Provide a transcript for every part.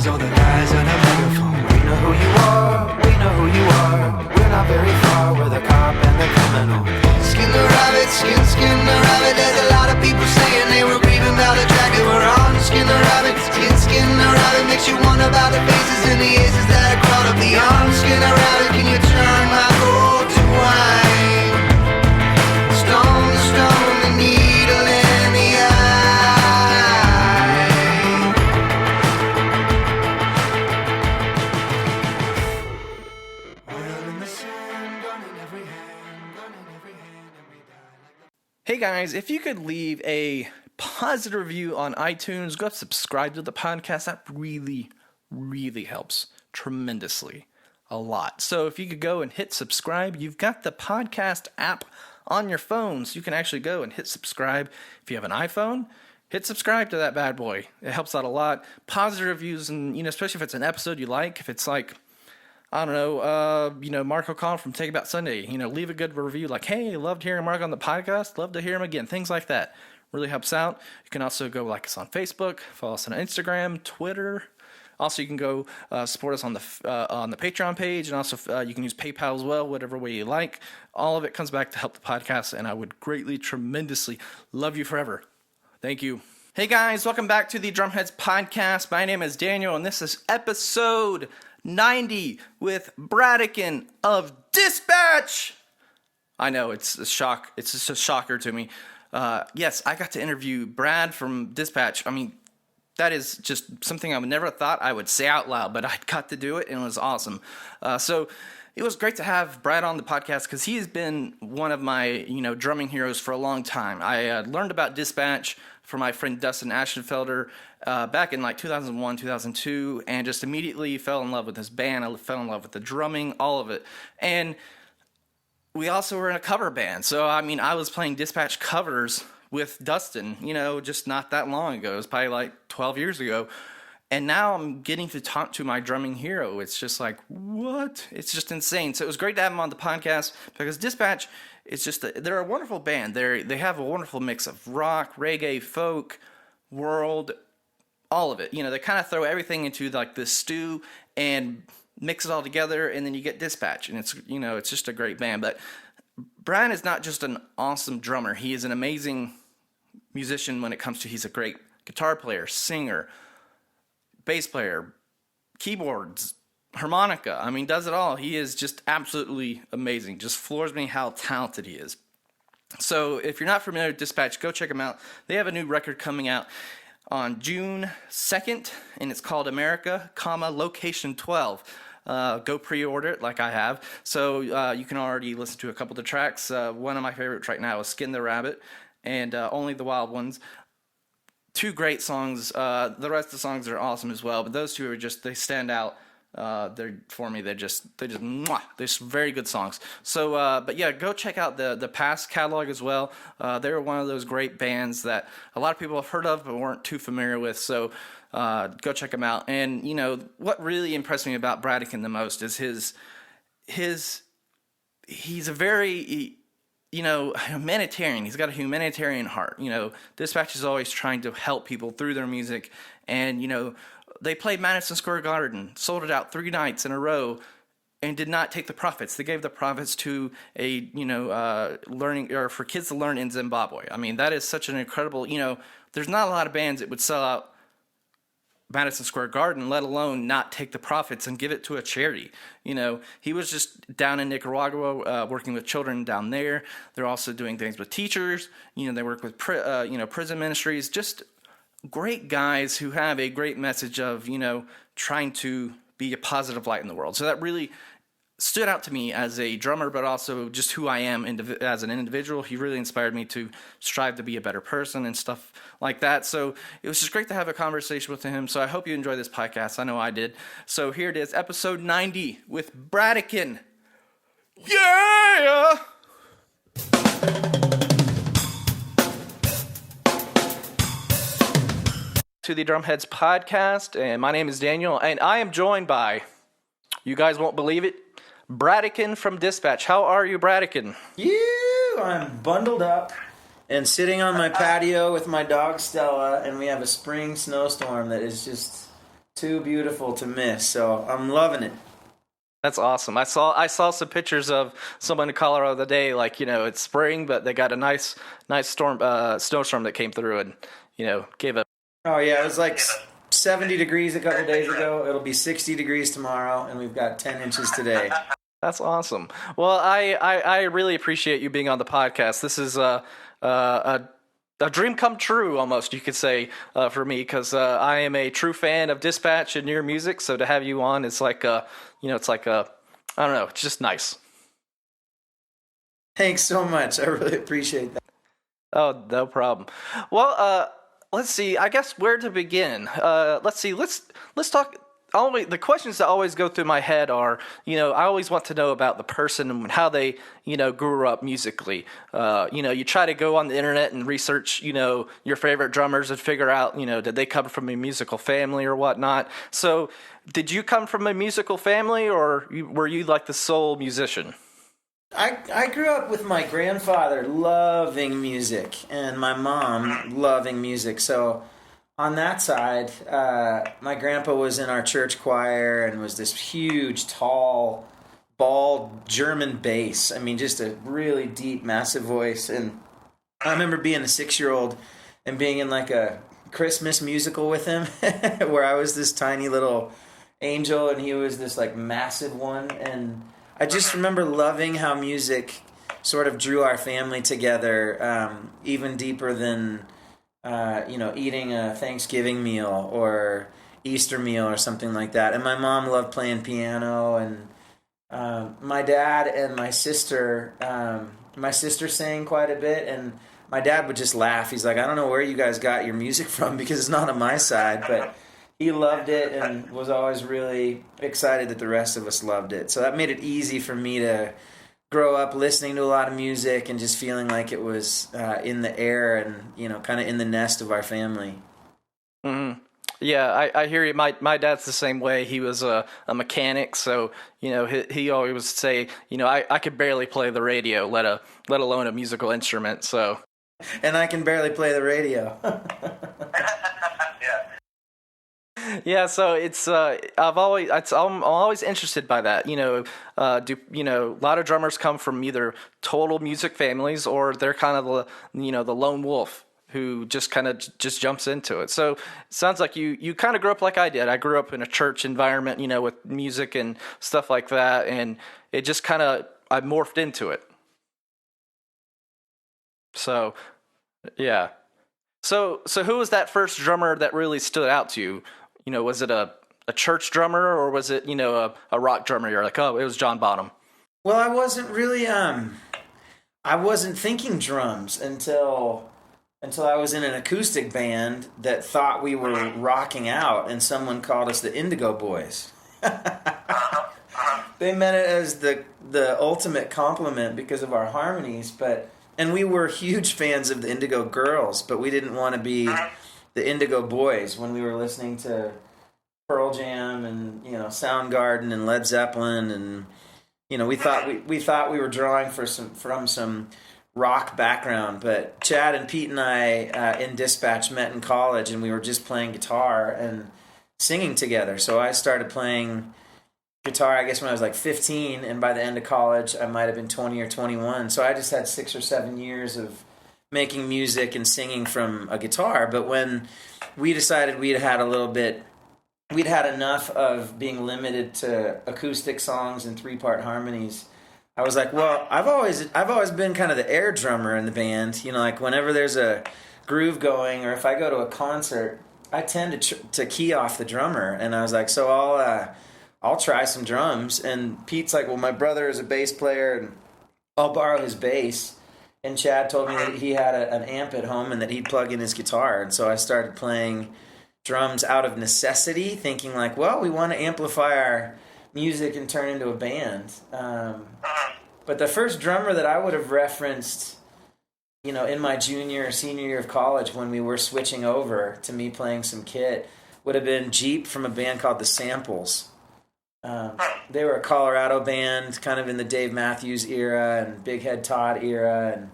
lies, all the lies and a megaphone. We know who you are, we know who you are. We're not very far, we're the cop and the criminal. Skin the rabbit, skin the rabbit. There's a lot of people saying they were grieving about the track that we're on. Skin the rabbit, skin the rabbit. Makes you wonder about the faces and the aces that are crawled up the arm. Skin the rabbit, can you turn my gold to wine? Stone to stone, the needle in the eye. Well in the sand, gun in every hand, gun in every hand, and we die like the... Hey guys, if you could leave a positive review on iTunes, go subscribe to the podcast. That really, really helps tremendously. A lot. So if you could go and hit subscribe, you've got the podcast app on your phone, so you can actually go and hit subscribe. If you have an iPhone, hit subscribe to that bad boy. It helps out a lot. Positive reviews, and especially if it's an episode you like. If it's like, I don't know, Mark O'Connell from Take About Sunday, leave a good review like, hey, loved hearing Mark on the podcast, love to hear him again, things like that. Really helps out. You can also go like us on Facebook, follow us on Instagram, Twitter. Also, you can go support us on the Patreon page, and also you can use PayPal as well, whatever way you like. All of it comes back to help the podcast, and I would greatly, tremendously love you forever. Thank you. Hey guys, welcome back to the Drumheads Podcast. My name is Daniel, and this is episode 90 with Braddigan of Dispatch. I know, it's a shock. It's just a shocker to me. Yes, I got to interview Brad from Dispatch. I mean, that is just something I never thought I would say out loud, but I got to do it, and it was awesome. So it was great to have Brad on the podcast because he has been one of my, drumming heroes for a long time. I learned about Dispatch from my friend Dustin Ashenfelder back in like 2001, 2002, and just immediately fell in love with his band. I fell in love with the drumming, all of it. And we also were in a cover band. So, I was playing Dispatch covers with Dustin, just not that long ago. It was probably like 12 years ago. And now I'm getting to talk to my drumming hero. It's just like, what? It's just insane. So it was great to have him on the podcast because Dispatch is they're a wonderful band. They have a wonderful mix of rock, reggae, folk, world, all of it. They kind of throw everything into like this stew and mix it all together, and then you get Dispatch. And it's, it's just a great band. But Brian is not just an awesome drummer. He is an amazing musician when it comes to, he's a great guitar player, singer, bass player, keyboards, harmonica. Does it all. He is just absolutely amazing. Just floors me how talented he is. So if you're not familiar with Dispatch, go check them out. They have a new record coming out on June 2nd, and it's called America, Location 12. Go pre-order it like I have. So you can already listen to a couple of the tracks. One of my favorites right now is Skin the Rabbit and Only the Wild Ones. Two great songs. The rest of the songs are awesome as well, but those two are they stand out. They're just very good songs. So, but yeah, go check out the past catalog as well. They're one of those great bands that a lot of people have heard of but weren't too familiar with. So, go check them out. And what really impressed me about Braddigan the most is he's a very humanitarian. He's got a humanitarian heart. Dispatch is always trying to help people through their music, and they played Madison Square Garden, sold it out 3 nights in a row, and did not take the profits. They gave the profits to a learning, or for kids to learn in Zimbabwe. That is such an incredible. There's not a lot of bands that would sell out Madison Square Garden, let alone not take the profits and give it to a charity. He was just down in Nicaragua working with children down there. They're also doing things with teachers. They work with prison ministries. Just great guys who have a great message of trying to be a positive light in the world. So that really stood out to me as a drummer, but also just who I am as an individual. He really inspired me to strive to be a better person and stuff like that. So it was just great to have a conversation with him. So I hope you enjoy this podcast. I know I did. So here it is, episode 90 with Braddigan. Yeah! To the Drumheads Podcast, and my name is Daniel, and I am joined by, you guys won't believe it, Braddigan from Dispatch. How are you, Braddigan? I'm bundled up and sitting on my patio with my dog Stella, and we have a spring snowstorm that is just too beautiful to miss. So I'm loving it. That's awesome. I saw some pictures of someone in Colorado the day, like, it's spring, but they got a nice storm, snowstorm that came through and, gave a. Oh yeah, it was like 70 degrees a couple days ago. It'll be 60 degrees tomorrow, and we've got 10 inches today. That's awesome. Well, I really appreciate you being on the podcast. This is a dream come true, almost, you could say, for me, because I am a true fan of Dispatch and your music. So to have you on, it's like it's like I don't know, it's just nice. Thanks so much. I really appreciate that. Oh, no problem. Well, let's see. I guess where to begin. Let's see. Let's talk. Always, the questions that always go through my head are, I always want to know about the person and how they, grew up musically. You try to go on the internet and research, your favorite drummers and figure out, did they come from a musical family or whatnot. So did you come from a musical family, or were you like the sole musician? I grew up with my grandfather loving music and my mom loving music. So on that side, my grandpa was in our church choir and was this huge, tall, bald German bass. I mean, just a really deep, massive voice. And I remember being a 6-year-old and being in like a Christmas musical with him where I was this tiny little angel and he was this like massive one. And I just remember loving how music sort of drew our family together, even deeper than eating a Thanksgiving meal or Easter meal or something like that. And my mom loved playing piano, and my dad and my sister sang quite a bit, and my dad would just laugh. He's like, I don't know where you guys got your music from because it's not on my side, but he loved it and was always really excited that the rest of us loved it. So that made it easy for me to grow up listening to a lot of music and just feeling like it was in the air and, kind of in the nest of our family. Mm-hmm. Yeah, I hear you. My dad's the same way. He was a mechanic, so he always would say, I could barely play the radio, let alone a musical instrument. So, and I can barely play the radio. Yeah, so it's I'm always interested by that. A lot of drummers come from either total music families or they're kind of the lone wolf who just jumps into it. So it sounds like you kind of grew up like I did. I grew up in a church environment, with music and stuff like that, and it just I morphed into it. So, yeah. So who was that first drummer that really stood out to you? Was it a church drummer or was it, a rock drummer? You're like, oh, it was John Bonham. Well, I wasn't really, I wasn't thinking drums until I was in an acoustic band that thought we were rocking out, and someone called us the Indigo Boys. They meant it as the ultimate compliment because of our harmonies, and we were huge fans of the Indigo Girls, but we didn't want to be the Indigo Boys when we were listening to Pearl Jam and Soundgarden and Led Zeppelin, and we thought we were drawing from some rock background. But Chad and Pete and I in Dispatch met in college, and we were just playing guitar and singing together. So I started playing guitar, I guess, when I was like 15, and by the end of college I might have been 20 or 21. So I just had 6 or 7 years of making music and singing from a guitar. But when we decided we'd had enough of being limited to acoustic songs and 3-part harmonies, I was like, well, I've always been kind of the air drummer in the band. Like whenever there's a groove going, or if I go to a concert, I tend to key off the drummer. And I was like, so I'll try some drums. And Pete's like, well, my brother is a bass player, and I'll borrow his bass. And Chad told me that he had an amp at home and that he'd plug in his guitar. And so I started playing drums out of necessity, thinking like, well, we want to amplify our music and turn into a band. But the first drummer that I would have referenced, in my junior or senior year of college when we were switching over to me playing some kit, would have been Jeep from a band called The Samples. They were a Colorado band, kind of in the Dave Matthews era and Big Head Todd era, and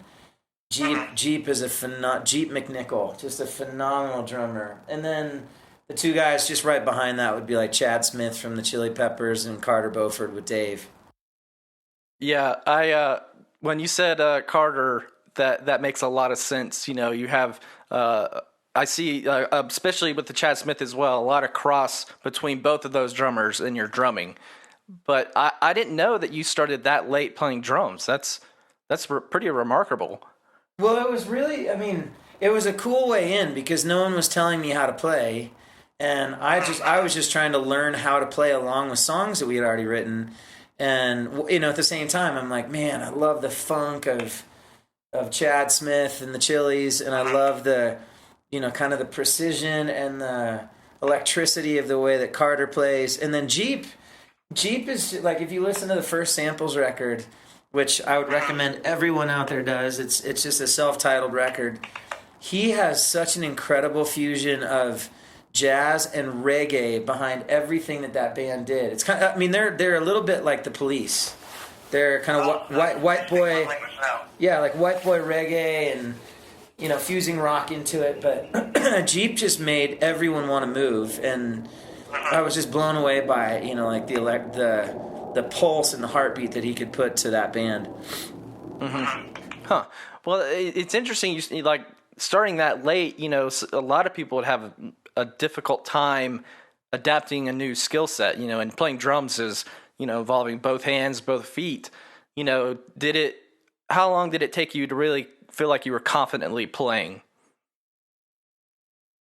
Jeep is Jeep McNichol, just a phenomenal drummer. And then the two guys just right behind that would be like Chad Smith from the Chili Peppers and Carter Beauford with Dave. Yeah, I when you said Carter, that makes a lot of sense. You have I see, especially with the Chad Smith as well, a lot of cross between both of those drummers in your drumming. But I didn't know that you started that late playing drums. That's pretty remarkable. Well, it was really, I mean, it was a cool way in because no one was telling me how to play, and I was just trying to learn how to play along with songs that we had already written. And at the same time, I'm like, man, I love the funk of Chad Smith and the Chili's, and I love the kind of the precision and the electricity of the way that Carter plays. And then Jeep is like, if you listen to the first Samples record, which I would recommend everyone out there does, it's just a self-titled record. He has such an incredible fusion of jazz and reggae behind everything that band did. It's kind of, I mean, they're a little bit like the Police. They're kind of white boy, yeah, like white boy reggae and fusing rock into it. But Jeep just made everyone want to move, and I was just blown away by like the pulse and the heartbeat that he could put to that band. Mm-hmm. Huh. Well, it's interesting. You like starting that late. A lot of people would have a difficult time adapting a new skill set. And playing drums is involving both hands, both feet. How long did it take you to really feel like you were confidently playing?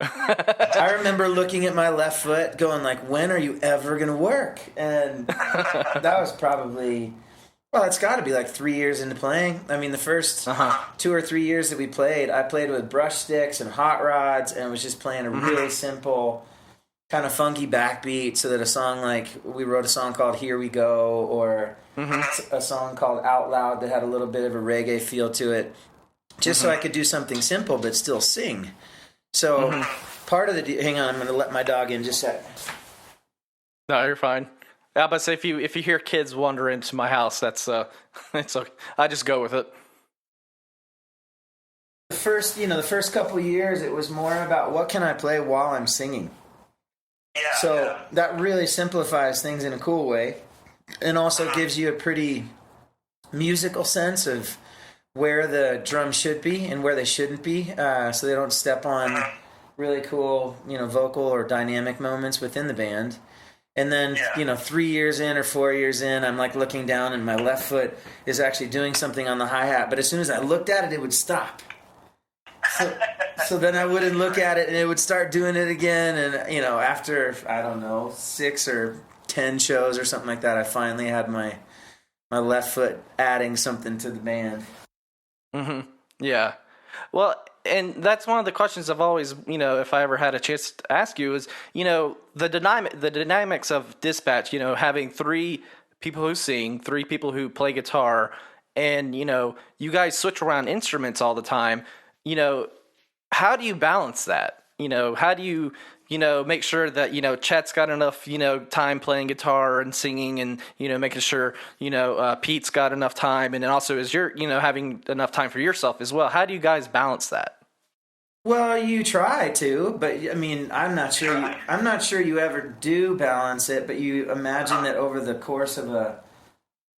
I remember looking at my left foot going like, when are you ever going to work? And that was probably, well, it's got to be like 3 years into playing. I mean, the first 2 or 3 years that we played, I played with brush sticks and hot rods and was just playing a really simple kind of funky backbeat so that a song like, we wrote a song called Here We Go, or a song called Out Loud that had a little bit of a reggae feel to it, just so I could do something simple but still sing. So part of the hang on, I'm going to let my dog in just a sec. No, you're fine. Yeah, but say if you hear kids wander into my house, that's it's okay. I just go with it. The first couple of years, it was more about what can I play while I'm singing. Yeah, so that really simplifies things in a cool way, and also gives you a pretty musical sense of where the drums should be and where they shouldn't be, so they don't step on really cool, vocal or dynamic moments within the band. And then, 3 years in or 4 years in, I'm like looking down and my left foot is actually doing something on the hi-hat, but as soon as I looked at it, it would stop. So then I wouldn't look at it and it would start doing it again. And, after, I don't know, 6 or 10 shows or something like that, I finally had my left foot adding something to the band. Mm-hmm. Yeah. Well, and that's one of the questions I've always, if I ever had a chance to ask you is, the dynamics of Dispatch, having 3 people who sing, 3 people who play guitar, and, you guys switch around instruments all the time. How do you balance that? How do you, make sure that, Chet's got enough, time playing guitar and singing and, making sure, Pete's got enough time. And then also is you're, having enough time for yourself as well. How do you guys balance that? Well, you try to, but I mean, I'm not sure you ever do balance it, but you imagine that over the course of a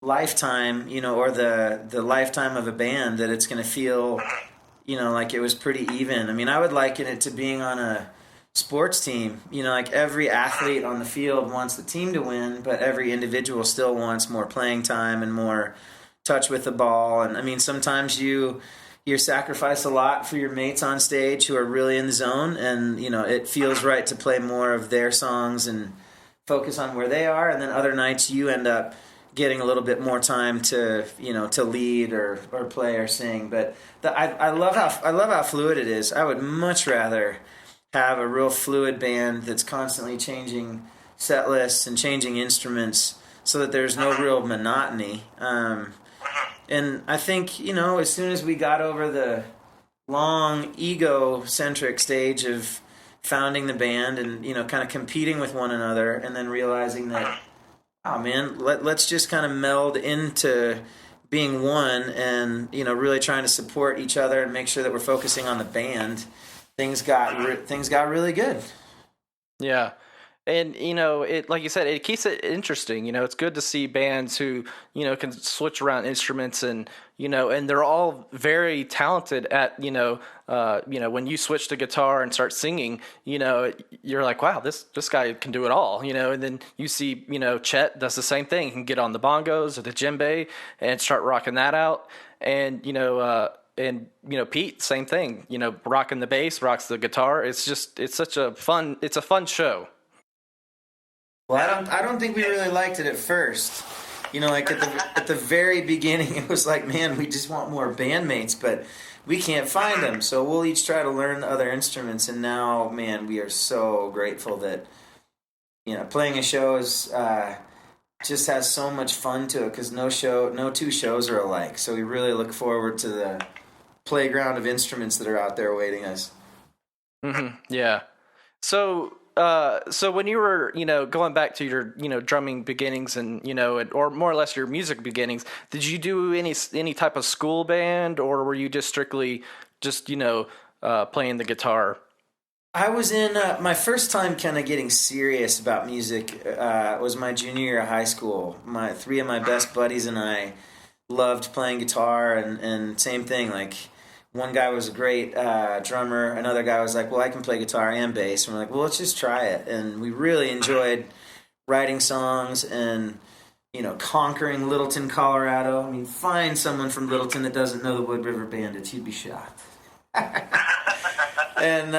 lifetime, or the lifetime of a band, that it's going to feel, like it was pretty even. I mean, I would liken it to being on a sports team. Like every athlete on the field wants the team to win, but every individual still wants more playing time and more touch with the ball. And I mean, sometimes you sacrifice a lot for your mates on stage who are really in the zone, and it feels right to play more of their songs and focus on where they are. And then other nights you end up getting a little bit more time to to lead or play or sing. But I love how fluid it is. I would much rather have a real fluid band that's constantly changing set lists and changing instruments so that there's no real monotony. And I think, as soon as we got over the long egocentric stage of founding the band and, kind of competing with one another, and then realizing that, oh man, let's just kind of meld into being one and, really trying to support each other and make sure that we're focusing on the band, things got really good. Yeah. And it, like you said, it keeps it interesting. It's good to see bands who can switch around instruments, and and they're all very talented at when you switch to guitar and start singing, you're like, wow, this guy can do it all, and then you see Chet does the same thing. He can get on the bongos or the djembe and start rocking that out, and Pete, same thing, rocking the bass, rocks the guitar. It's a fun show. Well, I don't think we really liked it at first. Like at the very beginning, it was like, man, we just want more bandmates, but we can't find them. So we'll each try to learn other instruments. And now, man, we are so grateful that playing a show is just has so much fun to it, because no two shows are alike. So we really look forward to the playground of instruments that are out there awaiting us. Mm-hmm. Yeah. So when you were, going back to your, drumming beginnings and, or more or less your music beginnings, did you do any type of school band, or were you just strictly playing the guitar? I was in my first time kind of getting serious about music was my junior year of high school. Three of my best buddies and I loved playing guitar, and same thing, like, one guy was a great drummer. Another guy was like, well, I can play guitar and bass. And we're like, well, let's just try it. And we really enjoyed writing songs and, conquering Littleton, Colorado. I mean, find someone from Littleton that doesn't know the Wood River Bandits. You'd be shocked. And,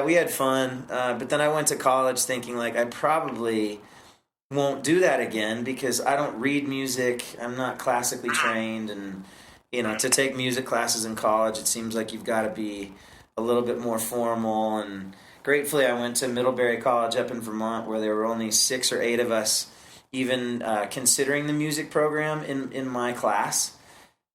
we had fun. But then I went to college thinking, like, I probably won't do that again because I don't read music. I'm not classically trained, and to take music classes in college, it seems like you've got to be a little bit more formal. And gratefully, I went to Middlebury College up in Vermont, where there were only 6 or 8 of us even considering the music program in my class.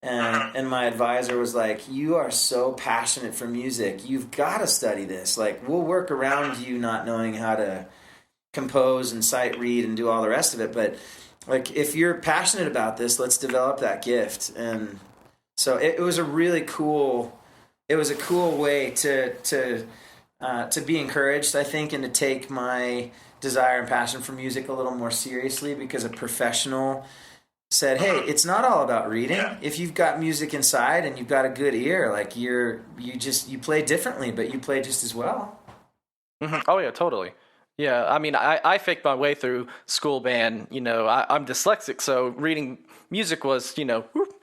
And my advisor was like, you are so passionate for music, you've got to study this. Like, we'll work around you not knowing how to compose and sight read and do all the rest of it. But, like, if you're passionate about this, let's develop that gift. And so it was a really cool. It was a cool way to be encouraged, I think, and to take my desire and passion for music a little more seriously, because a professional said, "Hey, it's not all about reading. If you've got music inside and you've got a good ear, like you play differently, but you play just as well." Mm-hmm. Oh yeah, totally. Yeah, I mean, I faked my way through school band. I'm dyslexic, so reading music was, it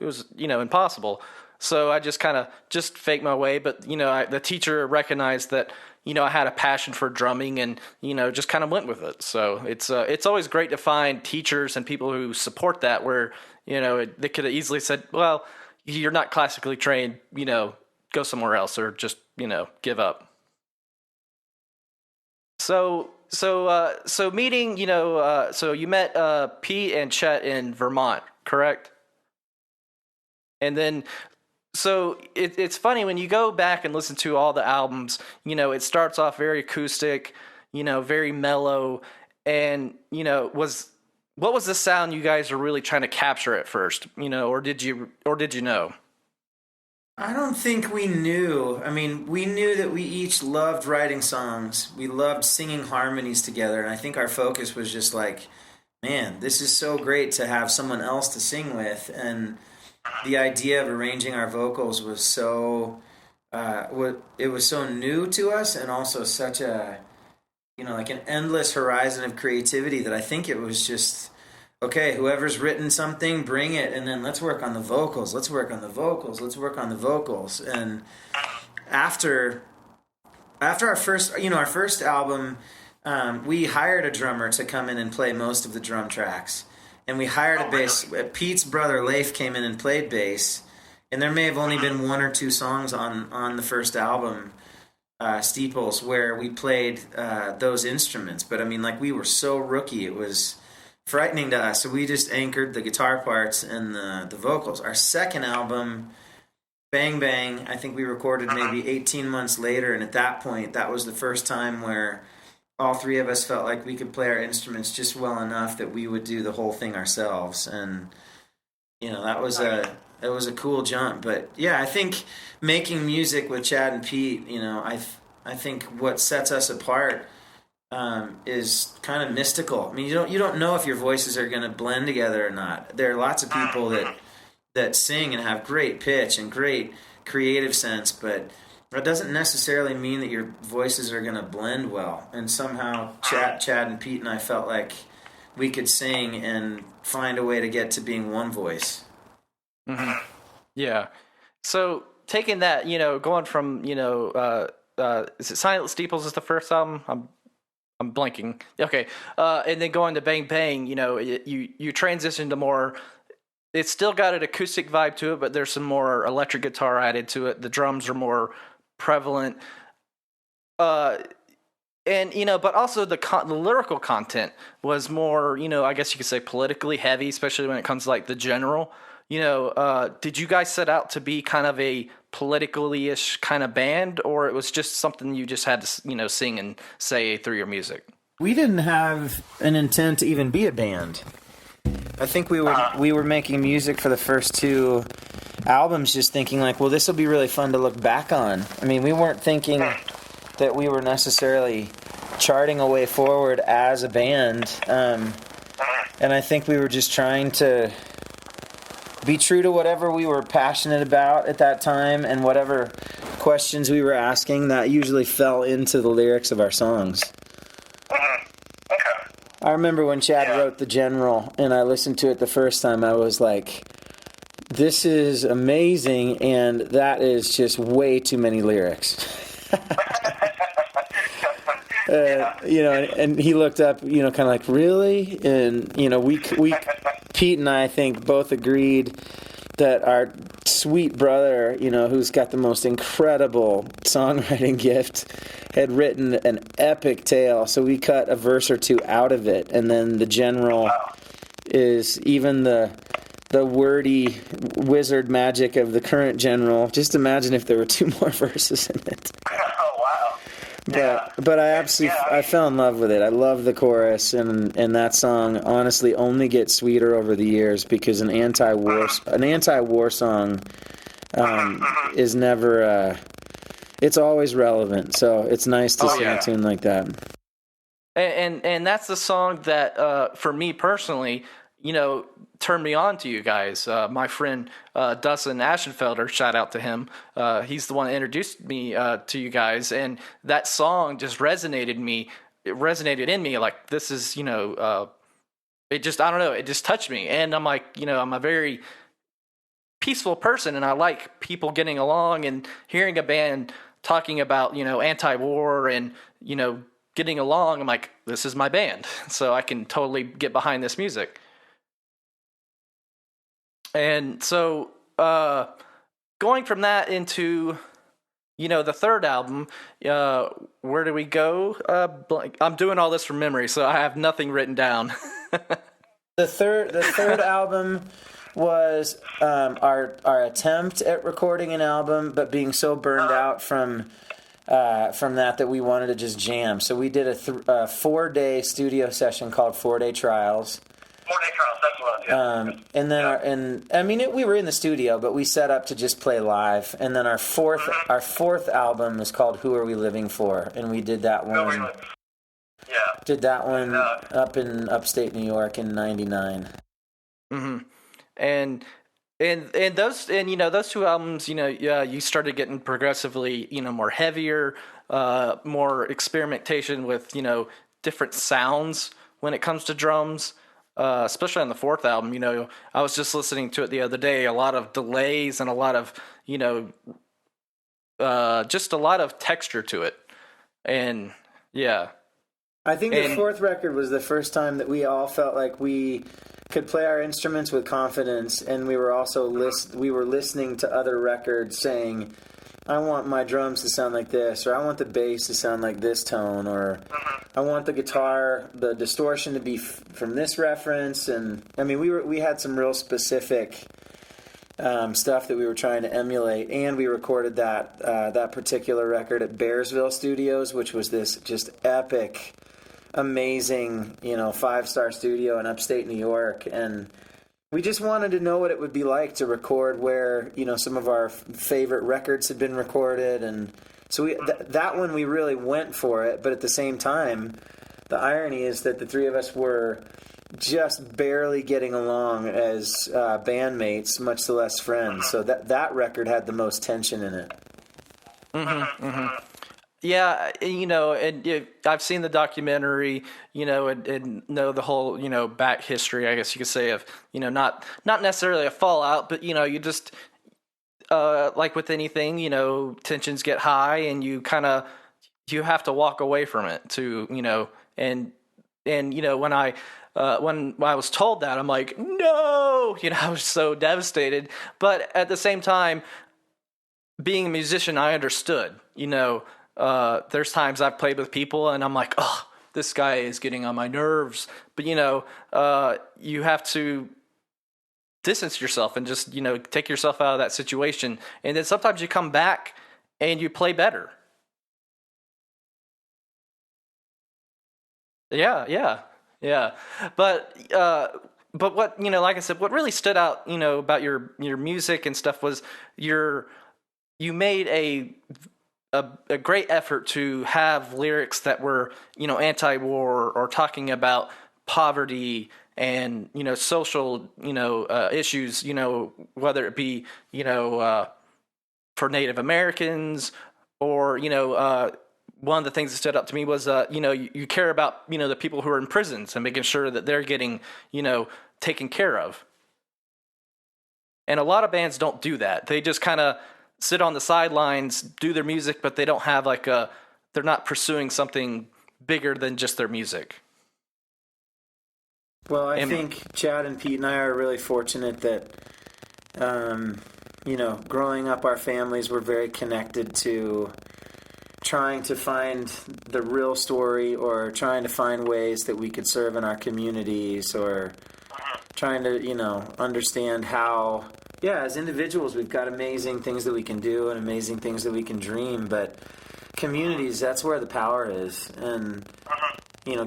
was, impossible. So I just kind of faked my way. But, the teacher recognized that, I had a passion for drumming, and, just kind of went with it. So it's always great to find teachers and people who support that, where, they could have easily said, well, you're not classically trained, go somewhere else, or just, give up. So meeting, so you met Pete and Chet in Vermont, correct? And then, so it's funny when you go back and listen to all the albums, it starts off very acoustic, very mellow, and, what was the sound you guys were really trying to capture at first, or did you know? I don't think we knew. I mean, we knew that we each loved writing songs. We loved singing harmonies together. And I think our focus was just like, man, this is so great to have someone else to sing with. And the idea of arranging our vocals was so, it was so new to us, and also such a, like an endless horizon of creativity, that I think it was just, okay, whoever's written something, bring it, and then let's work on the vocals. Let's work on the vocals. Let's work on the vocals. And after our first album, we hired a drummer to come in and play most of the drum tracks, and we hired a bass. Pete's brother Leif came in and played bass, and there may have only been 1 or 2 songs on the first album, Steeples, where we played those instruments. But I mean, like, we were so rookie, it was frightening to us. So we just anchored the guitar parts and the vocals. Our second album, Bang Bang, I think we recorded maybe 18 months later, and at that point, that was the first time where all 3 of us felt like we could play our instruments just well enough that we would do the whole thing ourselves. And that was it was a cool jump. But yeah, I think making music with Chad and Pete, I think what sets us apart is kind of mystical. I mean, you don't know if your voices are going to blend together or not. There are lots of people that sing and have great pitch and great creative sense, but that doesn't necessarily mean that your voices are going to blend well. And somehow Chad and Pete and I felt like we could sing and find a way to get to being one voice. Mm-hmm. Yeah. So taking that, going from, is it Silent Steeples is the first album? I'm blanking. Okay. And then going to Bang Bang, you transition to more, it's still got an acoustic vibe to it, but there's some more electric guitar added to it. The drums are more prevalent. And, but also the lyrical content was more, I guess you could say politically heavy, especially when it comes to like the general. Did you guys set out to be kind of a politically-ish kind of band, or it was just something you just had to, sing and say through your music? We didn't have an intent to even be a band. I think we were making music for the first two albums just thinking like, well, this will be really fun to look back on. I mean, we weren't thinking that we were necessarily charting a way forward as a band. And I think we were just trying to be true to whatever we were passionate about at that time, and whatever questions we were asking that usually fell into the lyrics of our songs. Okay. I remember when Chad wrote The General and I listened to it the first time, I was like, this is amazing, and that is just way too many lyrics. And he looked up, kind of like, really? And, we Pete and I think both agreed that our sweet brother, who's got the most incredible songwriting gift, had written an epic tale. So we cut a verse or two out of it. And then The General is even the wordy wizard magic of the current General. Just imagine if there were two more verses in it. Oh, wow. But I fell in love with it. I love the chorus, and that song honestly only gets sweeter over the years because an anti-war song is never it's always relevant. So it's nice to sing a tune like that. And that's the song that for me personally, turned me on to you guys. My friend Dustin Aschenfelder, shout out to him. He's the one that introduced me to you guys, and that song just resonated in me. Like, this is, it just, I don't know, it just touched me. And I'm like, I'm a very peaceful person, and I like people getting along, and hearing a band talking about, anti-war and, getting along. I'm like, this is my band, so I can totally get behind this music. And so, going from that into, the third album, where do we go? I'm doing all this from memory, so I have nothing written down. The third album was our attempt at recording an album, but being so burned out from that we wanted to just jam. So we did a 4-day studio session called 4-Day Trials. 4-Day Trials, that's what I did. We were in the studio, but we set up to just play live. And then our fourth album is called Who Are We Living For? And we did that one. Did that one up in upstate New York in '99. Mm-hmm. And those two albums, you started getting progressively, more heavier, more experimentation with, different sounds when it comes to drums. Especially on the fourth album, I was just listening to it the other day, a lot of delays and a lot of, just a lot of texture to it. And yeah. I think the fourth record was the first time that we all felt like we could play our instruments with confidence, and we were also listening to other records saying, I want my drums to sound like this, or I want the bass to sound like this tone, or I want the guitar, the distortion to be from this reference. And I mean, we had some real specific stuff that we were trying to emulate, and we recorded that particular record at Bearsville Studios, which was this just epic, amazing, 5-star studio in upstate New York. And we just wanted to know what it would be like to record where, some of our favorite records had been recorded. And so that one we really went for it, but at the same time, the irony is that the three of us were just barely getting along as bandmates, much less friends. So that record had the most tension in it. Yeah, and I've seen the documentary, and know the whole, back history, I guess you could say, of, not necessarily a fallout, but, you just, like with anything, tensions get high and you have to walk away from it to, and when I was told that, I'm like, no, I was so devastated. But at the same time, being a musician, I understood, there's times I've played with people and I'm like, oh, this guy is getting on my nerves. But, you have to distance yourself and just, take yourself out of that situation. And then sometimes you come back and you play better. Yeah. But what, like I said, what really stood out, about your music and stuff was you made a great effort to have lyrics that were, anti-war or talking about poverty and, social, issues, whether it be, for Native Americans or, one of the things that stood up to me was, you care about, the people who are in prisons and making sure that they're getting, taken care of. And a lot of bands don't do that. They just kind of sit on the sidelines, do their music, but they don't have they're not pursuing something bigger than just their music. Well, I think Chad and Pete and I are really fortunate that, growing up, our families were very connected to trying to find the real story or trying to find ways that we could serve in our communities or trying to, understand how, as individuals, we've got amazing things that we can do and amazing things that we can dream, but communities, that's where the power is. And,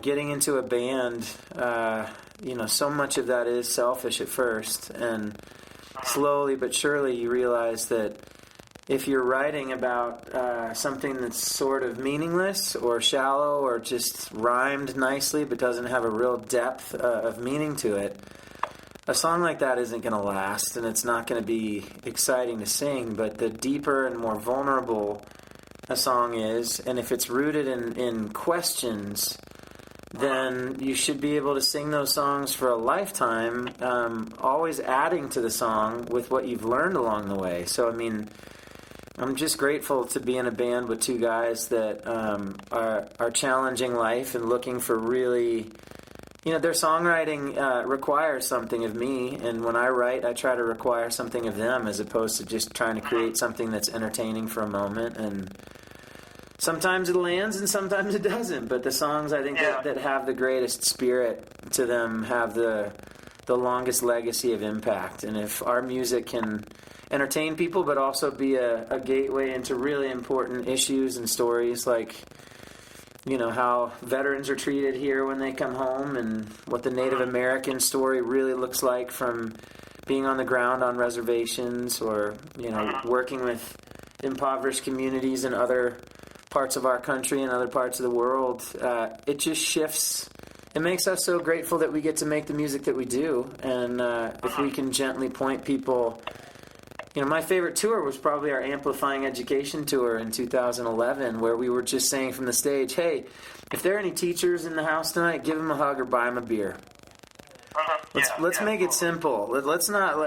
getting into a band, so much of that is selfish at first, and slowly but surely you realize that if you're writing about something that's sort of meaningless or shallow or just rhymed nicely but doesn't have a real depth of meaning to it, a song like that isn't going to last, and it's not going to be exciting to sing. But the deeper and more vulnerable a song is, and if it's rooted in questions, then you should be able to sing those songs for a lifetime, always adding to the song with what you've learned along the way. So, I'm just grateful to be in a band with two guys that are challenging life and looking for really, their songwriting requires something of me, and when I write, I try to require something of them as opposed to just trying to create something that's entertaining for a moment. And sometimes it lands and sometimes it doesn't, but the songs I think that have the greatest spirit to them have the longest legacy of impact. And if our music can entertain people but also be a gateway into really important issues and stories like, how veterans are treated here when they come home and what the Native American story really looks like from being on the ground on reservations or, working with impoverished communities in other parts of our country and other parts of the world, it just shifts. It makes us so grateful that we get to make the music that we do. And if we can gently point people... my favorite tour was probably our Amplifying Education tour in 2011, where we were just saying from the stage, hey, if there are any teachers in the house tonight, give them a hug or buy them a beer. Let's make it simple. Let's not,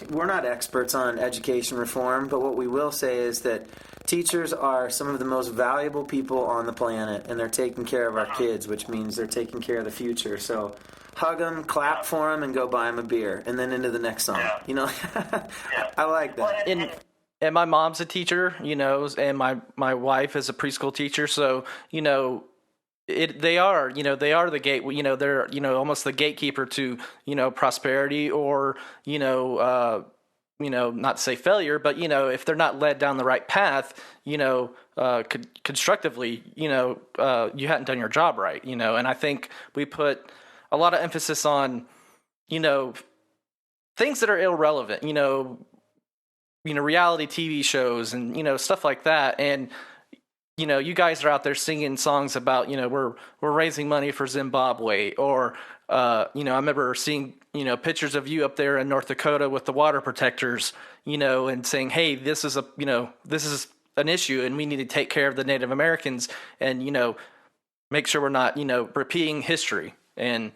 we're not experts on education reform, but what we will say is that teachers are some of the most valuable people on the planet, and they're taking care of our kids, which means they're taking care of the future. So hug them, clap for them, and go buy them a beer, and then into the next song. I like that. And my mom's a teacher, and my wife is a preschool teacher, so they are the gate. They're almost the gatekeeper to prosperity or not to say failure, but if they're not led down the right path, constructively, you hadn't done your job right, and I think we put a lot of emphasis on, things that are irrelevant, reality TV shows and, stuff like that. And you guys are out there singing songs about, we're raising money for Zimbabwe, or, I remember seeing, pictures of you up there in North Dakota with the water protectors, and saying, hey, this is an issue and we need to take care of the Native Americans and, make sure we're not, repeating history and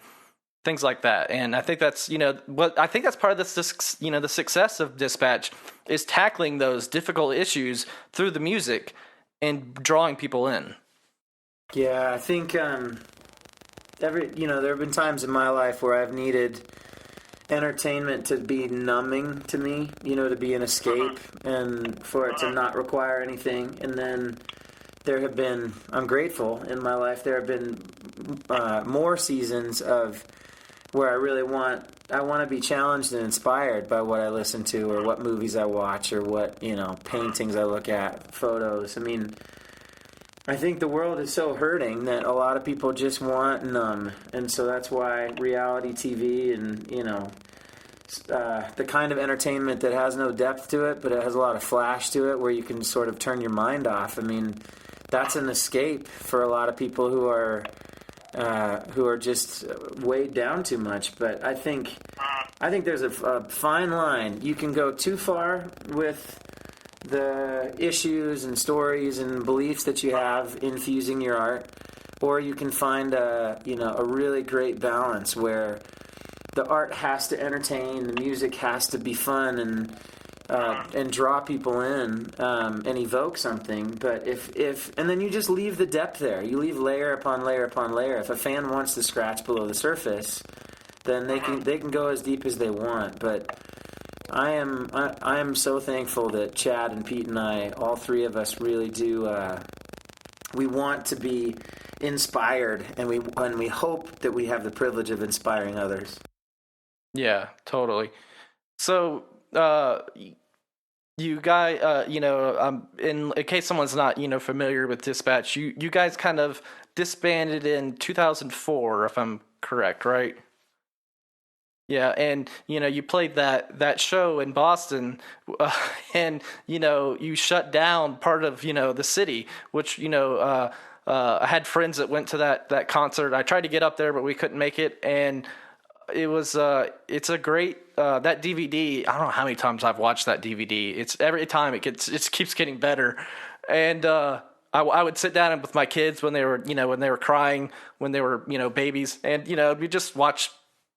things like that. And I think that's, I think that's part of this, the success of Dispatch is tackling those difficult issues through the music and drawing people in. Yeah, I think there have been times in my life where I've needed entertainment to be numbing to me, to be an escape and for it to not require anything. And then I'm grateful in my life, there have been more seasons of where I want to be challenged and inspired by what I listen to or what movies I watch or what, paintings I look at, photos. I mean, I think the world is so hurting that a lot of people just want numb. And so that's why reality TV and, the kind of entertainment that has no depth to it, but it has a lot of flash to it where you can sort of turn your mind off. I mean, that's an escape for a lot of people who are just weighed down too much. But I think there's a fine line. You can go too far with the issues and stories and beliefs that you have infusing your art, or you can find a really great balance where the art has to entertain, the music has to be fun and draw people in and evoke something. But and then you just leave the depth there. You leave layer upon layer upon layer. If a fan wants to scratch below the surface, then they can go as deep as they want. But I am so thankful that Chad and Pete and I, all three of us, really do. We want to be inspired, and we hope that we have the privilege of inspiring others. Yeah, totally. So, you guys, in case someone's not, familiar with Dispatch, you guys kind of disbanded in 2004, if I'm correct, right? Yeah, and, you played that show in Boston, and, you shut down part of, the city, which, I had friends that went to that concert. I tried to get up there, but we couldn't make it, and it was it's a great that DVD. I don't know how many times I've watched that DVD. It's every time it keeps getting better. And I would sit down with my kids when they were crying, when they were babies, and we just watch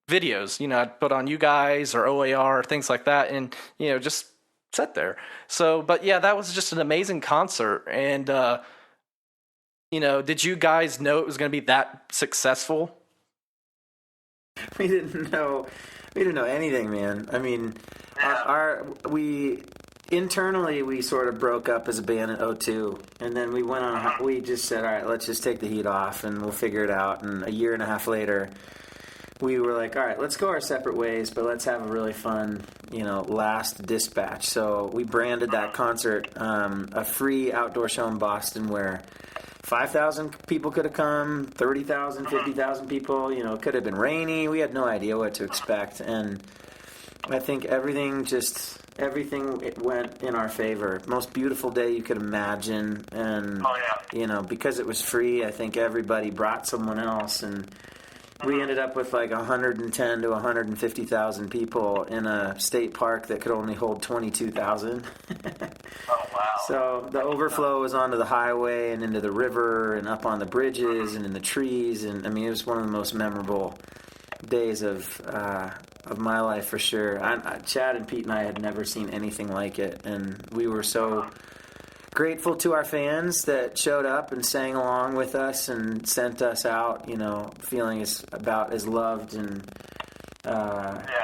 videos. I'd put on you guys or OAR or things like that, and just sit there. So, but yeah, that was just an amazing concert. And did you guys know it was going to be that successful? We didn't know anything, man. I mean, we internally sort of broke up as a band in 2002, and then we just said, all right, let's just take the heat off and we'll figure it out. And a year and a half later, we were like, all right, let's go our separate ways, but let's have a really fun, last Dispatch. So we branded that concert a free outdoor show in Boston where 5,000 people could have come, 30,000, 50,000 people. It could have been rainy. We had no idea what to expect. And I think everything went in our favor. Most beautiful day you could imagine. And, because it was free, I think everybody brought someone else. And we ended up with like 110 to 150,000 people in a state park that could only hold 22,000. Oh, wow. So the overflow was onto the highway and into the river and up on the bridges and in the trees. And I mean, it was one of the most memorable days of my life for sure. Chad and Pete and I had never seen anything like it. And we were so grateful to our fans that showed up and sang along with us and sent us out, feeling about as loved and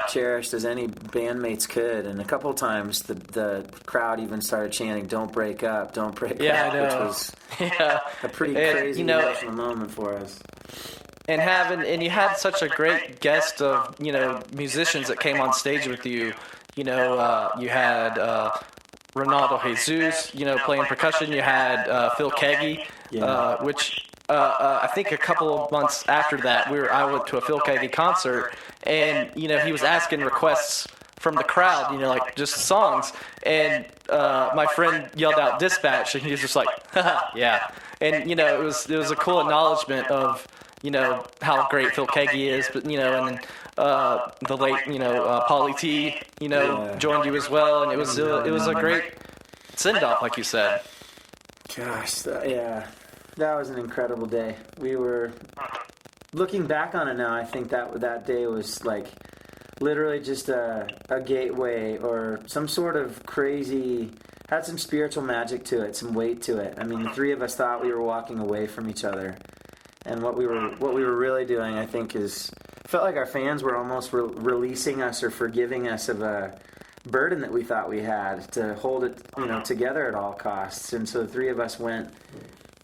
cherished as any bandmates could. And a couple of times the crowd even started chanting, "Don't break up, don't break up," which was a pretty crazy emotional moment for us. And you had such a great guest of musicians that came on stage with you. You had Ronaldo Jesus, playing percussion. You had Phil Keggy, which I think a couple of months after that, I went to a Phil Keggy concert, and he was asking requests from the crowd, like just songs. And my friend yelled out "Dispatch," and he was just like, haha, yeah. And it was a cool acknowledgement of how great Phil Kagi is, but and then the late Pauly T joined you as well, and it was a great send off, like you said. Gosh, that was an incredible day. We were looking back on it now. I think that day was like literally just a gateway or some sort of crazy, had some spiritual magic to it, some weight to it. I mean, the three of us thought we were walking away from each other, and what we were really doing, I think, is felt like our fans were almost releasing us or forgiving us of a burden that we thought we had to hold it together at all costs. And so the three of us went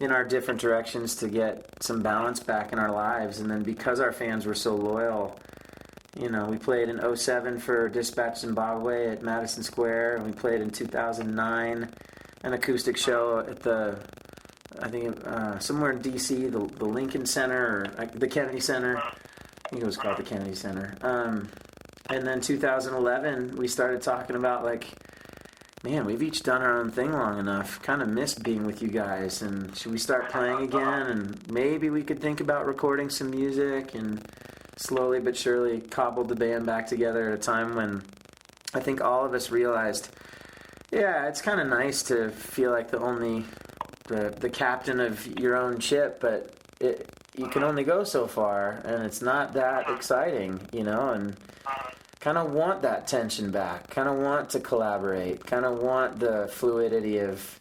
in our different directions to get some balance back in our lives. And then because our fans were so loyal, we played in 2007 for Dispatch Zimbabwe at Madison Square, and we played in 2009 an acoustic show at somewhere in DC, the Lincoln Center or the Kennedy Center. I think it was called the Kennedy Center. And then 2011, we started talking about man, we've each done our own thing long enough. Kind of missed being with you guys, and should we start playing again? And maybe we could think about recording some music. And slowly but surely cobbled the band back together at a time when I think all of us realized, it's kind of nice to feel like the captain of your own ship, but you can only go so far, and it's not that exciting, and kind of want that tension back, kind of want to collaborate, kind of want the fluidity of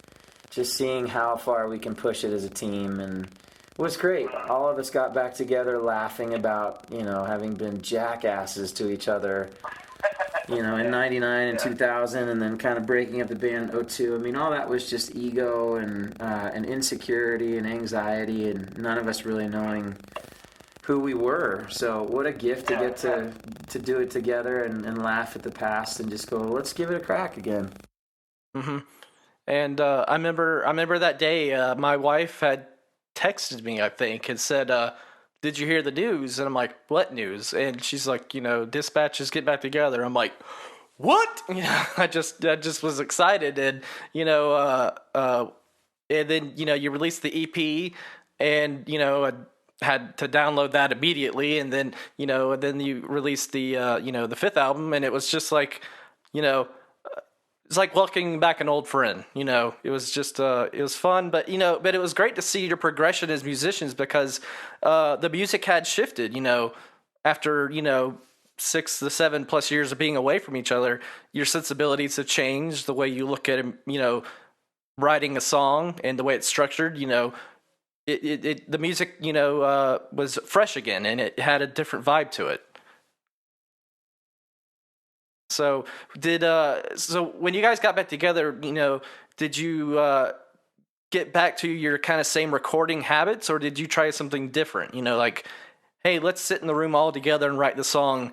just seeing how far we can push it as a team. And it was great. All of us got back together laughing about, having been jackasses to each other, in 99 and 2000, and then kind of breaking up the band in 2002. I mean, all that was just ego and insecurity and anxiety, and none of us really knowing who we were. So what a gift to get to do it together and laugh at the past and just go, let's give it a crack again. Mm-hmm. And I remember that day, my wife had texted me, I think, and said, did you hear the news? And I'm like, what news? And she's like, Dispatch is getting back together. I'm like, what? I just was excited. And, and then, you released the EP, and, I had to download that immediately. And then, then you released the, the fifth album, and it was just like, it's like welcoming back an old friend. It was just it was fun, but but it was great to see your progression as musicians, because the music had shifted. After 6 to 7+ years of being away from each other, your sensibilities have changed. The way you look at writing a song and the way it's structured. The music was fresh again, and it had a different vibe to it. So when you guys got back together, did you get back to your kind of same recording habits, or did you try something different? Hey, let's sit in the room all together and write the song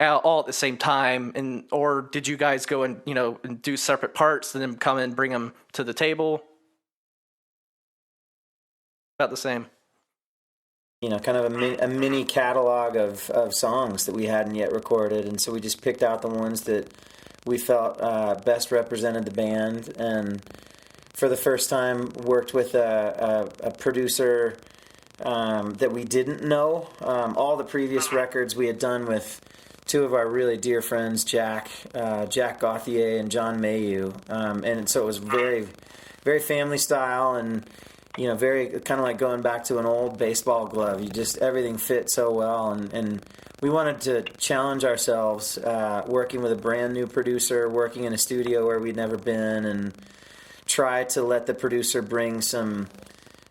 all at the same time, or did you guys go and and do separate parts and then come and bring them to the table? About the same. Kind of a mini catalog of songs that we hadn't yet recorded. And so we just picked out the ones that we felt best represented the band. And for the first time, worked with a producer that we didn't know. All the previous records we had done with two of our really dear friends, Jack Gauthier and John Mayu. And so it was very, very family style, and very kind of like going back to an old baseball glove. Everything fit so well, and we wanted to challenge ourselves, working with a brand new producer, working in a studio where we'd never been, and try to let the producer bring some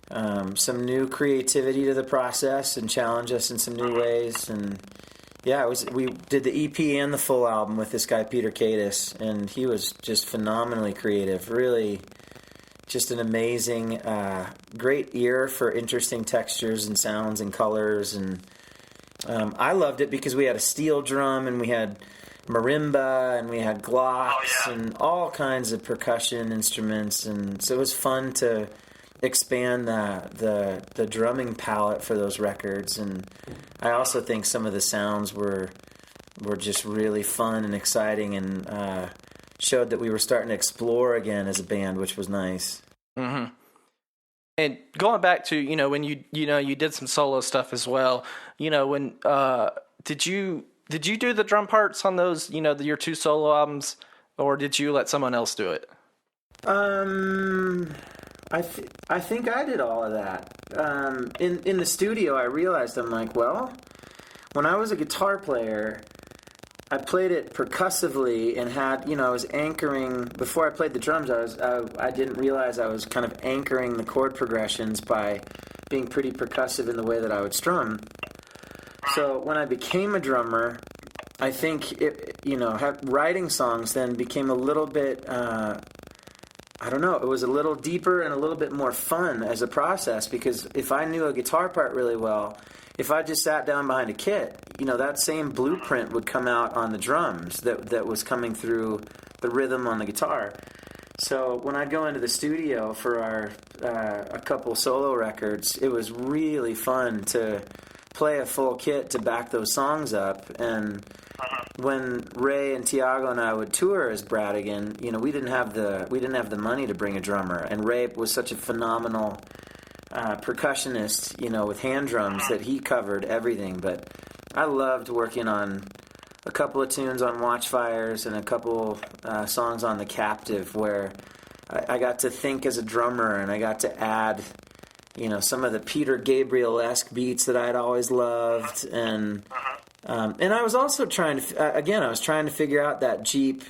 new creativity to the process and challenge us in some new ways. And we did the EP and the full album with this guy Peter Cadis, and he was just phenomenally creative, really. Just an amazing, great ear for interesting textures and sounds and colors. And I loved it because we had a steel drum, and we had marimba, and we had glocks, and all kinds of percussion instruments. And so it was fun to expand the drumming palette for those records. And I also think some of the sounds were were just really fun and exciting, and showed that we were starting to explore again as a band, which was nice. Mm-hmm. And going back to, when you did some solo stuff as well, when did you do the drum parts on those, your 2 solo albums, or did you let someone else do it? I think I did all of that. In the studio, I realized, I'm like, well, when I was a guitar player, I played it percussively and had, I was anchoring, before I played the drums, I didn't realize I was kind of anchoring the chord progressions by being pretty percussive in the way that I would strum. So when I became a drummer, I think writing songs then became a little bit, I don't know, it was a little deeper and a little bit more fun as a process, because if I knew a guitar part really well, if I just sat down behind a kit, that same blueprint would come out on the drums that was coming through the rhythm on the guitar. So when I'd go into the studio for our a couple solo records, it was really fun to play a full kit to back those songs up. And when Ray and Tiago and I would tour as Braddigan, we didn't have the money to bring a drummer, and Ray was such a phenomenal percussionist, with hand drums, that he covered everything. But I loved working on a couple of tunes on Watchfires and a couple songs on The Captive, where I got to think as a drummer, and I got to add, some of the Peter Gabriel-esque beats that I'd always loved, and I was also trying to figure out that Jeep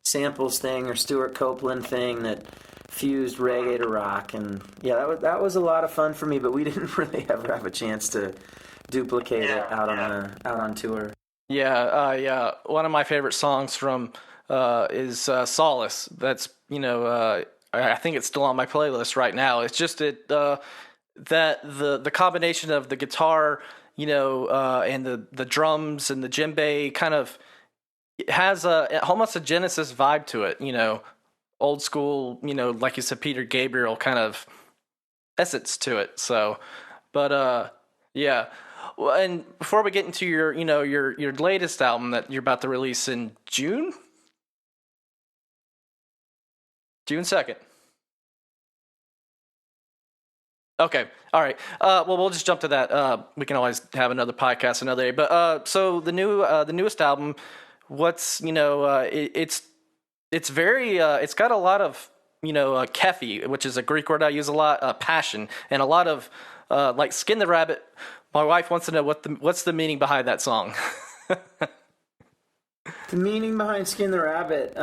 samples thing or Stuart Copeland thing that fused reggae to rock, and that was a lot of fun for me. But we didn't really ever have a chance to duplicate it out on tour. Yeah. One of my favorite songs from is Solace. That's I think it's still on my playlist right now. It's just that the combination of the guitar, and the drums and the djembe kind of has almost a Genesis vibe to it, old school, like you said, Peter Gabriel kind of essence to it. So, but yeah. Well, and before we get into your latest album that you're about to release in June 2nd. Okay. All right. Well, we'll just jump to that. We can always have another podcast another day. But so the newest album, what's it's very it's got a lot of kefi, which is a Greek word I use a lot, passion, and a lot of like Skin the Rabbit. My wife wants to know what's the meaning behind that song. The meaning behind Skin the Rabbit,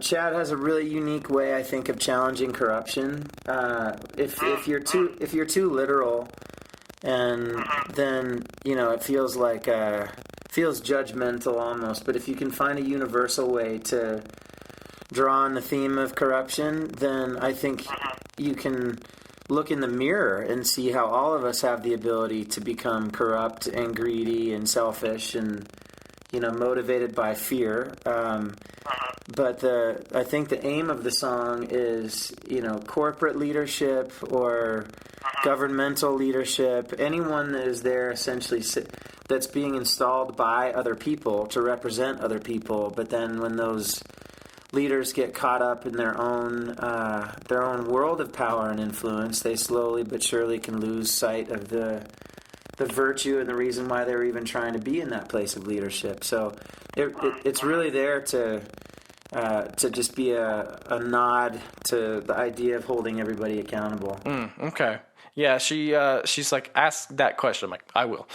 Chad has a really unique way, I think, of challenging corruption. If you're too literal, and then it feels like feels judgmental almost. But if you can find a universal way to draw on the theme of corruption, then I think you can look in the mirror and see how all of us have the ability to become corrupt and greedy and selfish and motivated by fear. But I think the aim of the song is, corporate leadership or governmental leadership, anyone that is there essentially that's being installed by other people to represent other people. But then when those leaders get caught up in their own world of power and influence, they slowly but surely can lose sight of the virtue and the reason why they're even trying to be in that place of leadership. So it's really there to just be a nod to the idea of holding everybody accountable. Okay. Yeah, she's like, ask that question. I'm like, I will.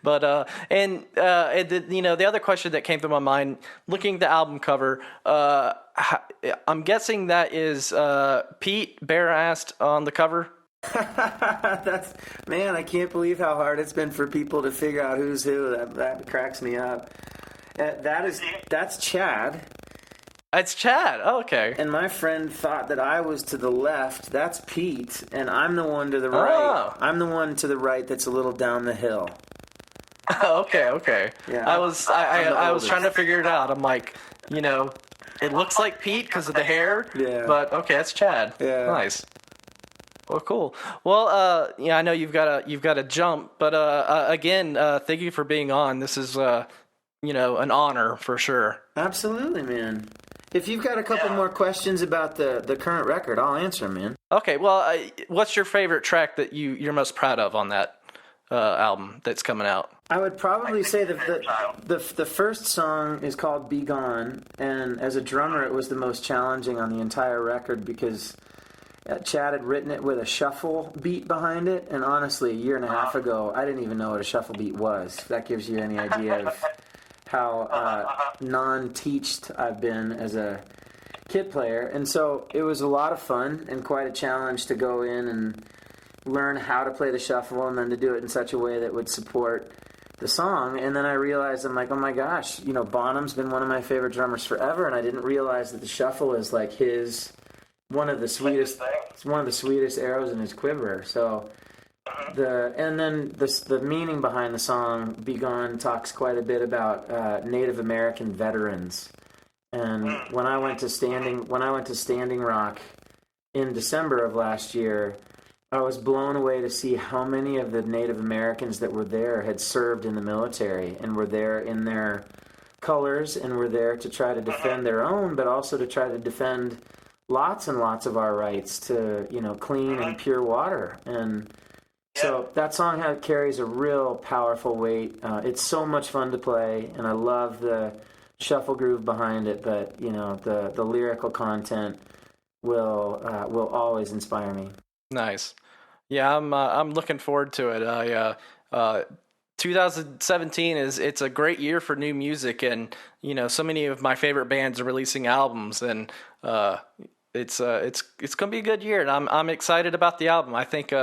But the other question that came to my mind, looking at the album cover, I'm guessing that is Pete bare-assed on the cover. Man, I can't believe how hard it's been for people to figure out who's who. That cracks me up. That's Chad. It's Chad. Oh, okay. And my friend thought that I was to the left. That's Pete, and I'm the one to the right. Oh. I'm the one to the right that's a little down the hill. Okay. Yeah. I was trying to figure it out. I'm like, it looks like Pete because of the hair. Yeah. But okay, that's Chad. Yeah. Nice. Well, cool. Well, yeah, I know you've got to jump, but again, thank you for being on. This is an honor for sure. Absolutely, man. If you've got a couple more questions about the current record, I'll answer them, man. Okay. Well, what's your favorite track that you're most proud of on that album that's coming out? I would probably say the first song is called Be Gone, and as a drummer, it was the most challenging on the entire record because Chad had written it with a shuffle beat behind it, and honestly, a year and a half ago, I didn't even know what a shuffle beat was. If that gives you any idea of how non-teached I've been as a kit player. And so it was a lot of fun and quite a challenge to go in and learn how to play the shuffle and then to do it in such a way that would support the song. And then I realized, I'm like, oh my gosh, Bonham's been one of my favorite drummers forever, and I didn't realize that the shuffle is like one of the sweetest arrows in his quiver. So the meaning behind the song "Be Gone" talks quite a bit about Native American veterans. And when I went to Standing Rock in December of last year, I was blown away to see how many of the Native Americans that were there had served in the military and were there in their colors and were there to try to defend their own, but also to try to defend lots and lots of our rights to, clean and pure water. And so that song carries a real powerful weight. It's so much fun to play, and I love the shuffle groove behind it, but, the lyrical content will always inspire me. Nice. Yeah, I'm looking forward to it. 2017 it's a great year for new music, and so many of my favorite bands are releasing albums, and it's gonna be a good year, and I'm excited about the album. I think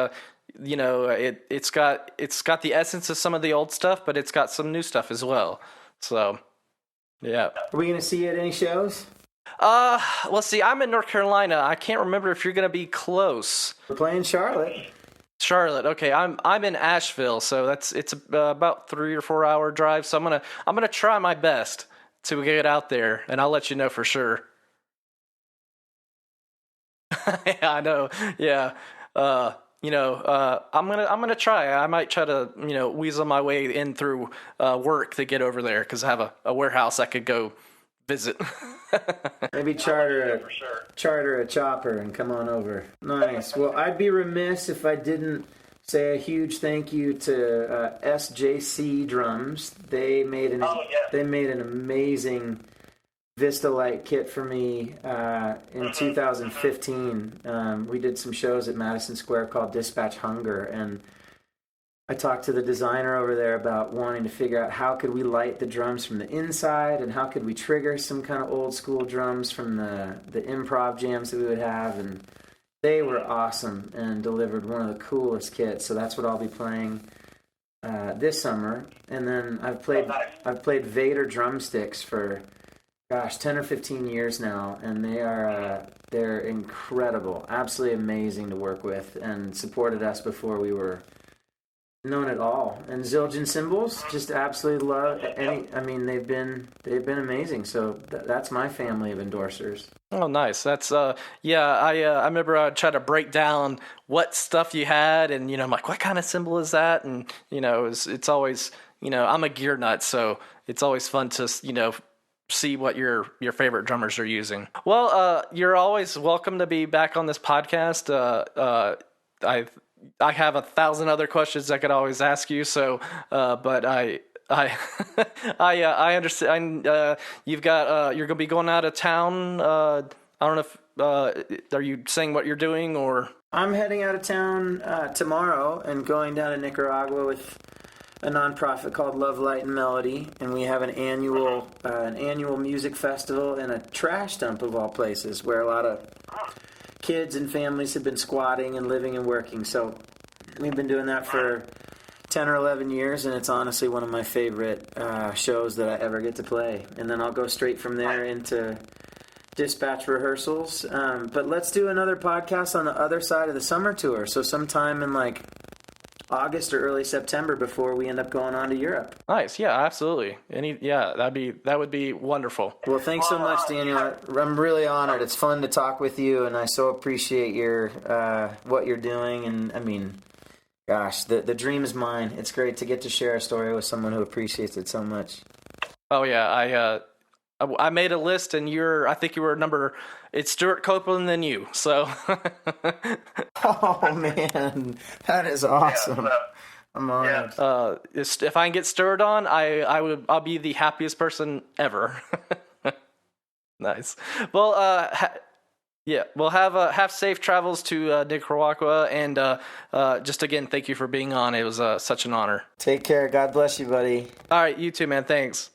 it's got the essence of some of the old stuff, but it's got some new stuff as well. So yeah. Are we gonna see you at any shows? Well, see, I'm in North Carolina. I can't remember if you're gonna be close. We're playing Charlotte. Okay. I'm in Asheville, so it's about 3 or 4 hour drive. So I'm gonna try my best to get out there, and I'll let you know for sure. Yeah, I know. Yeah. I'm gonna try. I might try to weasel my way in through work to get over there because I have a warehouse I could go visit. Maybe charter a chopper and come on over. Nice. Well, I'd be remiss if I didn't say a huge thank you to SJC Drums. They made an amazing Vista Light kit for me in 2015. We did some shows at Madison Square called Dispatch Hunger, and I talked to the designer over there about wanting to figure out how could we light the drums from the inside and how could we trigger some kind of old school drums from the improv jams that we would have, and they were awesome and delivered one of the coolest kits. So that's what I'll be playing this summer. And then I've played Vader drumsticks for 10 or 15 years now, and they're incredible, absolutely amazing to work with, and supported us before we were known at all. And Zildjian cymbals, just absolutely love they've been amazing. So that's my family of endorsers. Oh, nice. That's I remember I tried to break down what stuff you had, and I'm like, what kind of cymbal is that? And it's always I'm a gear nut, so it's always fun to see what your favorite drummers are using. Well, you're always welcome to be back on this podcast. I have 1,000 other questions I could always ask you. So, but I understand. You've got you're gonna be going out of town. I don't know if are you saying what you're doing, or? I'm heading out of town tomorrow and going down to Nicaragua with a nonprofit called Love, Light, and Melody, and we have an annual music festival in a trash dump of all places, where a lot of kids and families have been squatting and living and working. So we've been doing that for 10 or 11 years, and it's honestly one of my favorite shows that I ever get to play. And then I'll go straight from there into Dispatch rehearsals. But let's do another podcast on the other side of the summer tour. So sometime in August or early September before we end up going on to Europe. Nice. Yeah, absolutely. That would be wonderful. Well, thanks so much, Daniel. I'm really honored. It's fun to talk with you, and I so appreciate your what you're doing. And I mean, gosh, the dream is mine. It's great to get to share a story with someone who appreciates it so much. Oh yeah, I made a list, and I think you were number. It's Stuart Copeland, then you. So. Oh man, that is awesome. Yeah, I'm honored. If I can get stirred on, I'll be the happiest person ever. Nice. Well, Well, have safe travels to Nicaragua, and just again, thank you for being on. It was such an honor. Take care. God bless you, buddy. All right, you too, man. Thanks.